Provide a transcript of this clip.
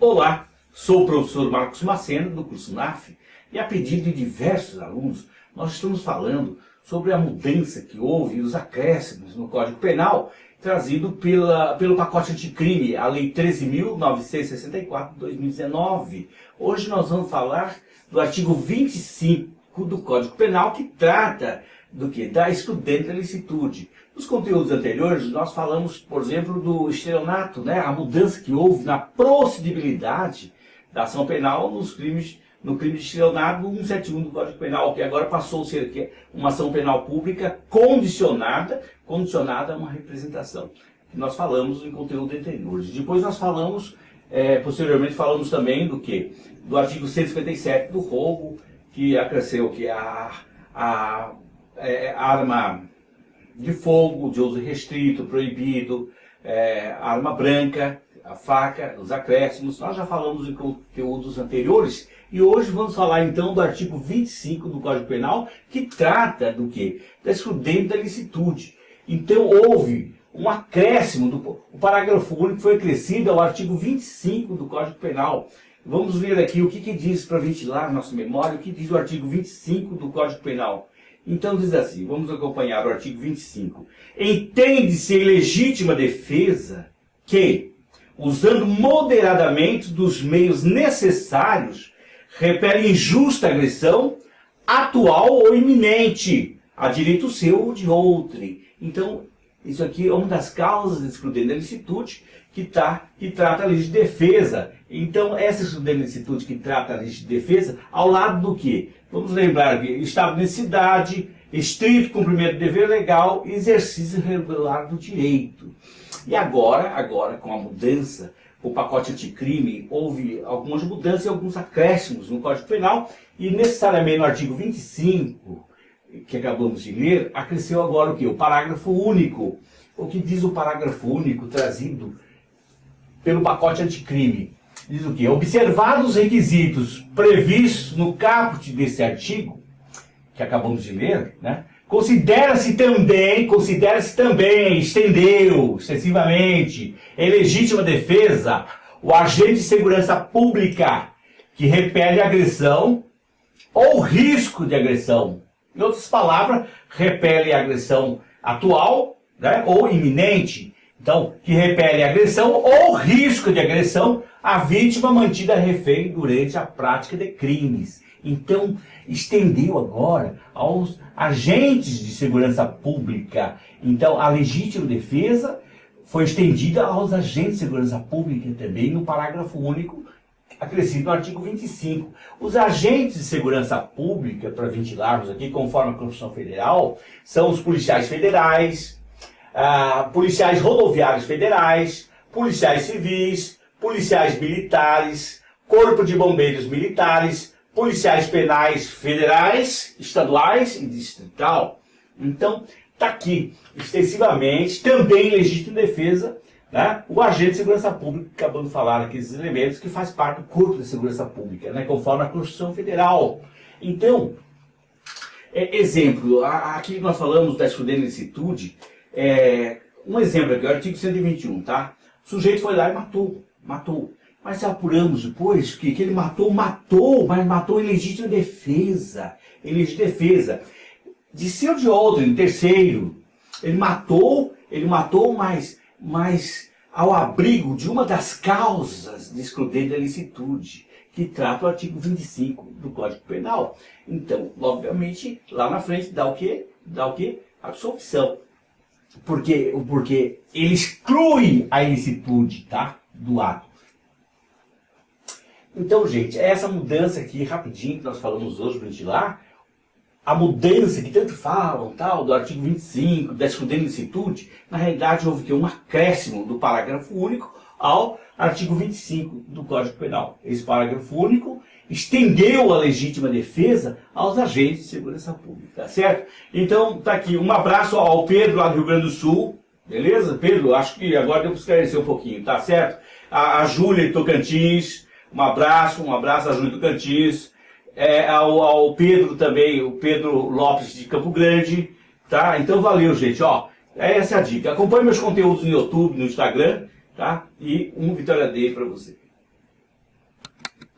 Olá, sou o professor Marcos Macena, do curso NAF, e a pedido de diversos alunos, nós estamos falando sobre a mudança que houve e os acréscimos no Código Penal trazido pelo pacote anticrime, a Lei 13.964 de 2019. Hoje nós vamos falar do artigo 25 do Código Penal, que trata do que? Da excludente da licitude. Nos conteúdos anteriores, nós falamos, por exemplo, do estelionato, né? A mudança que houve na procedibilidade da ação penal no crime de estelionato 171 do Código Penal, que agora passou a ser uma ação penal pública condicionada a uma representação. Que nós falamos em conteúdo anteriores. Depois nós falamos, posteriormente falamos também do que? Do artigo 157 do roubo, que acresceu que a arma de fogo, de uso restrito, proibido, a arma branca, a faca, os acréscimos. Nós já falamos em conteúdos anteriores e hoje vamos falar então do artigo 25 do Código Penal, que trata do quê? Da excludente da licitude. Então houve um acréscimo, o parágrafo único foi acrescido ao artigo 25 do Código Penal. Vamos ver aqui o que diz, para ventilar nossa memória, o que diz o artigo 25 do Código Penal. Então diz assim, vamos acompanhar o artigo 25. Entende-se em legítima defesa que, usando moderadamente dos meios necessários, repele injusta agressão, atual ou iminente, a direito seu ou de outrem. Então, isso aqui é uma das causas de excludente da licitude que trata a lei de defesa. Então, essa excludente da licitude que trata a lei de defesa, ao lado do quê? Vamos lembrar que estado de necessidade, estrito cumprimento do dever legal e exercício regular do direito. E agora com a mudança, o pacote anticrime, houve algumas mudanças e alguns acréscimos no Código Penal e necessariamente no artigo 25, que acabamos de ler, acresceu agora o quê? O parágrafo único. O que diz o parágrafo único trazido pelo pacote anticrime? Diz o quê? Observados os requisitos previstos no caput desse artigo, que acabamos de ler, né? Considera-se também, estendeu excessivamente, em legítima defesa, o agente de segurança pública que repele agressão ou risco de agressão. Em outras palavras, repele a agressão atual, né, ou iminente. Então, que repele a agressão ou risco de agressão à vítima mantida refém durante a prática de crimes. Então, estendeu agora aos agentes de segurança pública. Então, a legítima defesa foi estendida aos agentes de segurança pública também no parágrafo único acrescido no artigo 25. Os agentes de segurança pública, para ventilarmos aqui, conforme a Constituição Federal, são os policiais federais, policiais rodoviários federais, policiais civis, policiais militares, corpo de bombeiros militares, policiais penais federais, estaduais e distrital. Então, está aqui, extensivamente, também em legítima defesa, né, o agente de segurança pública, acabando de falar aqui esses elementos, que faz parte do corpo de segurança pública, né, conforme a Constituição Federal. Então, exemplo, aqui nós falamos da excludente da licitude, um exemplo aqui, o artigo 121, tá? O sujeito foi lá e matou. Mas apuramos depois que ele matou, mas matou em legítima defesa. Em legítima defesa. De seu de outro, em terceiro. Ele matou, mas ao abrigo de uma das causas de excludente da licitude, que trata o artigo 25 do Código Penal. Então, obviamente, lá na frente dá o quê? Absolvição. Porque ele exclui a ilicitude, tá? Do ato. Então, gente, essa mudança aqui, rapidinho, que nós falamos hoje, para ventilar, a mudança que tanto falam, tal, do artigo 25, da excludente da licitude, na realidade houve um acréscimo do parágrafo único ao artigo 25 do Código Penal. Esse parágrafo único estendeu a legítima defesa aos agentes de segurança pública, tá certo? Então, tá aqui, um abraço ao Pedro lá do Rio Grande do Sul, beleza? Pedro, acho que agora deu para esclarecer um pouquinho, tá certo? A Júlia de Tocantins, um abraço a Júlia de Tocantins, ao Pedro também, o Pedro Lopes de Campo Grande, tá? Então valeu, gente, ó, essa é a dica. Acompanhe meus conteúdos no YouTube, no Instagram, tá? E um Vitória Day para você.